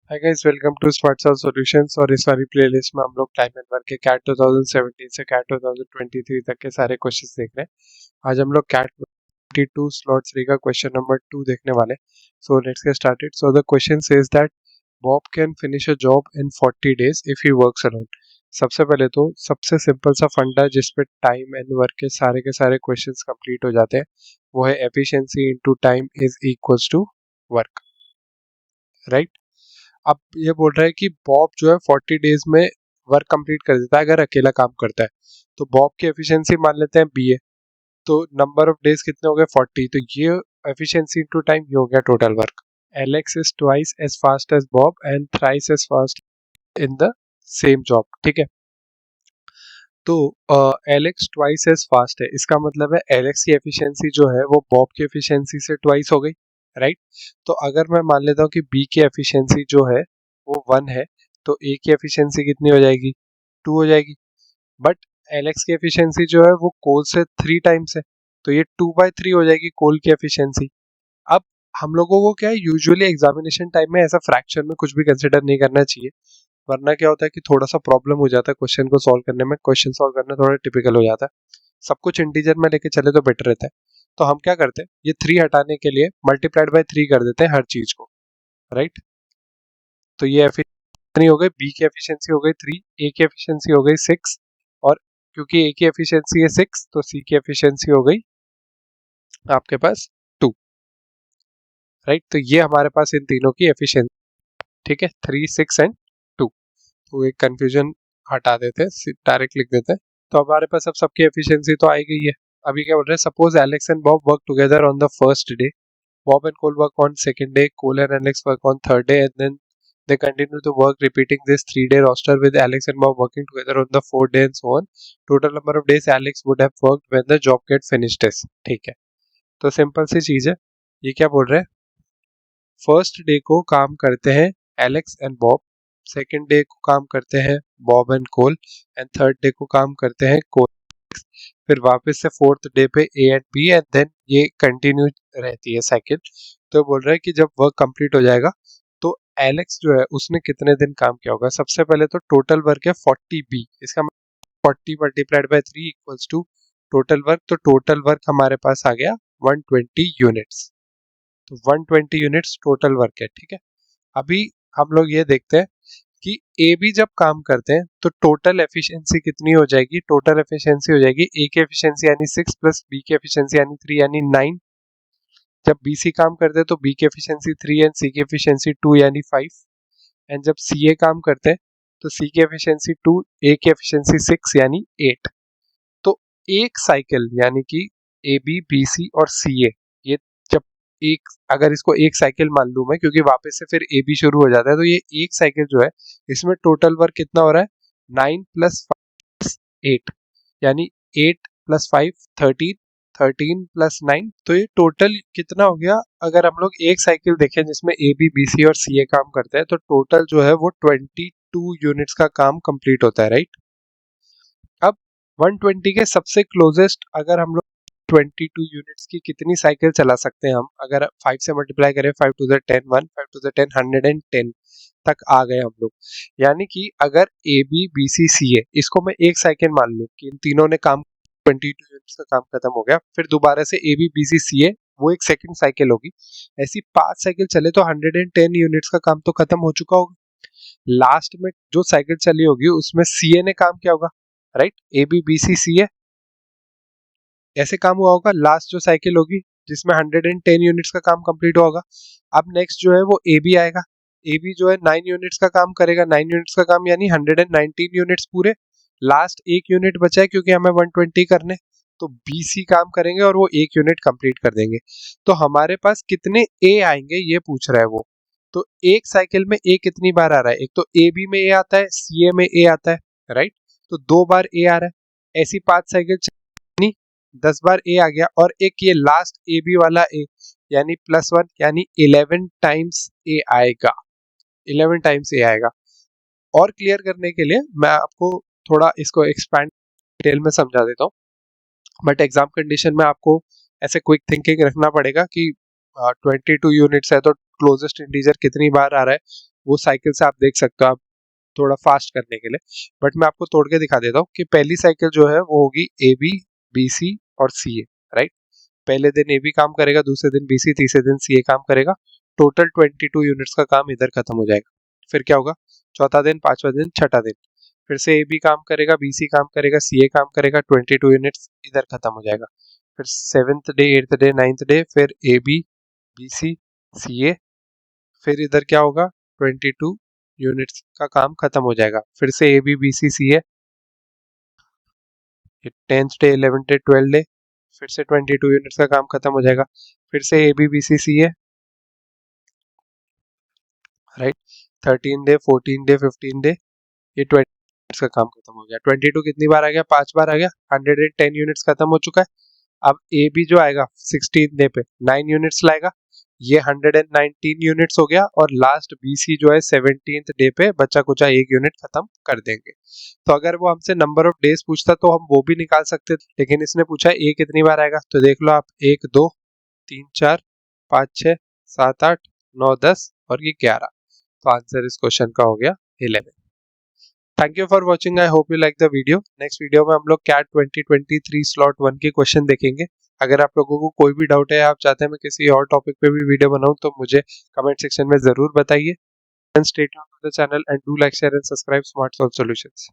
Hi guys, welcome to Smart Solve Solutions. और इस वाली प्लेलिस्ट में हम लोग टाइम एंड वर्क के कैट 2017 से कैट 2023 तक के सारे क्वेश्चंस देख रहे हैं। आज हम लोग कैट 22 स्लॉट 3 का क्वेश्चन नंबर 2 देखने वाले। So let's get started. So the question says that Bob can finish a job in 40 days if he works alone. सबसे पहले तो सबसे सिंपल सा फंडा जिसपे टाइम एंड वर्क के सारे क्वेश्चंस कंप्लीट हो जाते हैं वो है efficiency into time is equals to work, right. अब ये बोल रहा है कि बॉब जो है 40 डेज में वर्क कंप्लीट कर देता है अगर अकेला काम करता है। तो बॉब की एफिशिएंसी मान लेते हैं बी है, तो नंबर ऑफ डेज कितने हो गए 40। तो ये एफिशिएंसी इनटू टाइम ये हो गया total work. Alex is twice as fast as Bob and thrice as fast in the same job, ठीक है। तो एलेक्स ट्वाइस एज फास्ट है, इसका मतलब है एलेक्स की एफिशिएंसी जो है वो बॉब की एफिशिएंसी से ट्वाइस हो गई, राइट। तो अगर मैं मान लेता हूँ कि बी की एफिशिएंसी जो है वो 1 है, तो ए की एफिशिएंसी कितनी हो जाएगी, 2 हो जाएगी। बट एलेक्स की एफिशिएंसी जो है वो कोल से 3 टाइम्स है, तो ये 2/3 हो जाएगी कोल की एफिशिएंसी। अब हम लोगों को क्या है, यूजुअली एग्जामिनेशन टाइम में ऐसा फ्रैक्शन में कुछ भी कंसिडर नहीं करना चाहिए, वरना क्या होता है कि थोड़ा सा प्रॉब्लम हो जाता है क्वेश्चन को सॉल्व करने में। क्वेश्चन सॉल्व करना थोड़ा टिपिकल हो जाता है, सब कुछ इंटीजर में लेके चले तो बेटर रहता है। तो हम क्या करते हैं, ये 3 हटाने के लिए मल्टीप्लाइड बाय 3 कर देते हैं हर चीज को, राइट। तो ये एफिशिएंसी हो गई, बी की एफिशिएंसी हो गई 3, ए की एफिशिएंसी हो गई 6, और क्योंकि ए की एफिशिएंसी है 6 तो सी की एफिशिएंसी हो गई आपके पास 2, राइट। तो ये हमारे पास इन तीनों की एफिशिएंसी, ठीक है, 3, 6 एंड 2। तो एक कंफ्यूजन हटा देते हैं, डायरेक्ट लिख देते हैं। तो हमारे पास अब सबकी एफिशिएंसी तो आई गई है। अभी क्या बोल रहे हैं, suppose Alex and Bob work together on the first day, Bob and Cole work on second day, Cole and Alex work on third day, and then they continue to work repeating this 3-day roster with Alex and Bob working together on the 4th day and so on. Total number of days Alex would have worked when the job get finished is, ठीक है। तो simple सी चीज है, ये क्या बोल रहे हैं, फर्स्ट डे को काम करते हैं Alex and Bob, second day को काम करते हैं Bob and Cole, and third day को काम करते हैं कोल, फिर वापस से फोर्थ डे पे A and B, and then ये कंटिन्यू रहती है साइकिल। तो बोल रहा है कि जब वर्क कंप्लीट हो जाएगा तो एलेक्स जो है उसने कितने दिन काम किया होगा। सबसे पहले तो टोटल वर्क है 40 बी, इसका 40 multiplied by 3 equals to total work. तो टोटल वर्क हमारे पास आ गया 120 यूनिट्स। तो 120 यूनिट्स टोटल वर्क है, ठीक है। अभी हम लोग ये देखते हैं कि ए बी जब काम करते हैं तो टोटल एफिशिएंसी कितनी हो जाएगी। टोटल एफिशिएंसी हो जाएगी ए की एफिशिएंसी यानी 6 प्लस बी की एफिशिएंसी यानी 3 यानी 9। जब बी सी काम करते हैं तो बी की एफिशिएंसी 3 एंड सी की एफिशिएंसी 2 यानी 5। एंड जब सी ए काम करते हैं तो सी की एफिशिएंसी 2, ए की एफिशिएंसी 6 यानी 8। तो एक साइकिल यानी कि ए बी बी सी और सी ए, ये जब एक, अगर इसको एक साइकिल मान लूं मैं, क्योंकि वापस से फिर ए बी शुरू हो जाता है, तो ये एक साइकिल जो है इसमें टोटल वर्क कितना हो रहा है, 9 प्लस 8 यानी 8 प्लस 5 13, 13 प्लस 9, तो ये टोटल कितना हो गया। अगर हम लोग एक साइकिल देखें जिसमें ए बी बी सी और सी ए काम करते हैं तो टोटल जो है वो 22 यूनिट्स का काम कंप्लीट होता है, राइट। अब 120 के सबसे क्लोजेस्ट अगर हम लोग 22 यूनिट्स की कितनी साइकिल चला सकते हैं हम, अगर 5 से मल्टीप्लाई करें, 5 टू द 10 1, 5 टू द 10 110 तक आ गए हम लोग। यानी कि अगर ए बी बी सी सी ए, इसको मैं एक साइकिल मान लूं कि इन तीनों ने काम 22 यूनिट्स का काम खत्म हो गया, फिर दोबारा से A B B C C ए वो एक सेकंड साइकिल होगी। ऐसी 5 साइकिल चले तो 110 यूनिट्स का काम तो खत्म हो चुका होगा। लास्ट में जो साइकिल चली होगी उसमें सी ए ने काम किया होगा, right. A B B C C A ऐसे काम हुआ होगा। लास्ट जो साइकिल होगी जिसमें 110 यूनिट्स का काम कंप्लीट होगा। अब नेक्स्ट जो है वो ए बी आएगा, ए बी जो है 9 यूनिट्स का काम करेगा, 9 यूनिट्स का काम यानी 119 यूनिट्स पूरे। लास्ट एक यूनिट बचा है क्योंकि हमें 120 करने, तो बी सी काम करेंगे और वो एक यूनिट कंप्लीट कर देंगे। तो हमारे पास कितने ए आएंगे ये पूछ रहा है वो। तो एक साइकिल में ए कितनी बार आ रहा है, एक तो ए बी में ए आता है, सी ए में ए आता है, राइट। तो 2 बार ए आ रहा है। ऐसी 5 साइकिल 10 बार ए आ गया, और एक ये लास्ट ए बी वाला ए यानी +1 यानी 11 टाइम्स ए आएगा, 11 टाइम्स ए आएगा। और क्लियर करने के लिए मैं आपको थोड़ा इसको एक्सपैंड डिटेल में समझा देता हूँ, बट एग्जाम कंडीशन में आपको ऐसे क्विक थिंकिंग रखना पड़ेगा कि 22 यूनिट्स है तो क्लोजेस्ट इंटीजर कितनी बार आ रहा है वो साइकिल से आप देख सकते हो, आप थोड़ा फास्ट करने के लिए। बट मैं आपको तोड़ के दिखा देता हूँ कि पहली साइकिल जो है वो होगी ए बी, बी सी और सी ए, राइट। पहले दिन ए बी काम करेगा, दूसरे दिन बी सी, तीसरे दिन सी ए काम करेगा। टोटल 22 यूनिट्स का काम इधर खत्म हो जाएगा। फिर क्या होगा, चौथा दिन, पांचवा दिन, छठा दिन, फिर से ए बी काम करेगा, बी सी काम करेगा, सी ए काम करेगा, 22 यूनिट्स इधर खत्म हो जाएगा। फिर 7th day, 8th day, 9th day, फिर ए बी, बी सी, सी ए, फिर इधर क्या होगा, 22 यूनिट्स का काम खत्म हो जाएगा। फिर से A B, B C, C A, 10th day, 11th day, 12th day, फिर से 22 यूनिट्स का काम खत्म हो जाएगा। फिर से A B, B C, C A, right. 13 day, 14 day, 15 day, ये 20 यूनिट्स का काम खत्म हो गया। 22 कितनी बार आ गया, 5 बार आ गया, 110 यूनिट्स खत्म हो चुका है। अब ए बी जो आएगा 16 डे पे 9 यूनिट्स लाएगा, ये 119 यूनिट्स हो गया। और लास्ट बी सी जो है 17th डे पे बचा कुचा 1 यूनिट खत्म कर देंगे। तो अगर वो हमसे नंबर ऑफ डेज पूछता तो हम वो भी निकाल सकते, लेकिन इसने पूछा ए कितनी बार आएगा, तो देख लो आप, 1 2 3 4 5 6 7 8 9 10 और ये 11। तो आंसर इस क्वेश्चन का हो गया 11। Thank you for watching, I hope you like the video. Next video में हम लोग कैट 2023 स्लॉट 1 के क्वेश्चन देखेंगे। अगर आप लोगों को कोई भी डाउट है, आप चाहते हैं मैं किसी और टॉपिक पे भी वीडियो बनाऊं, तो मुझे कमेंट सेक्शन में जरूर बताइए। Stay tuned to the channel and do like, share and subscribe Smart Solve solutions.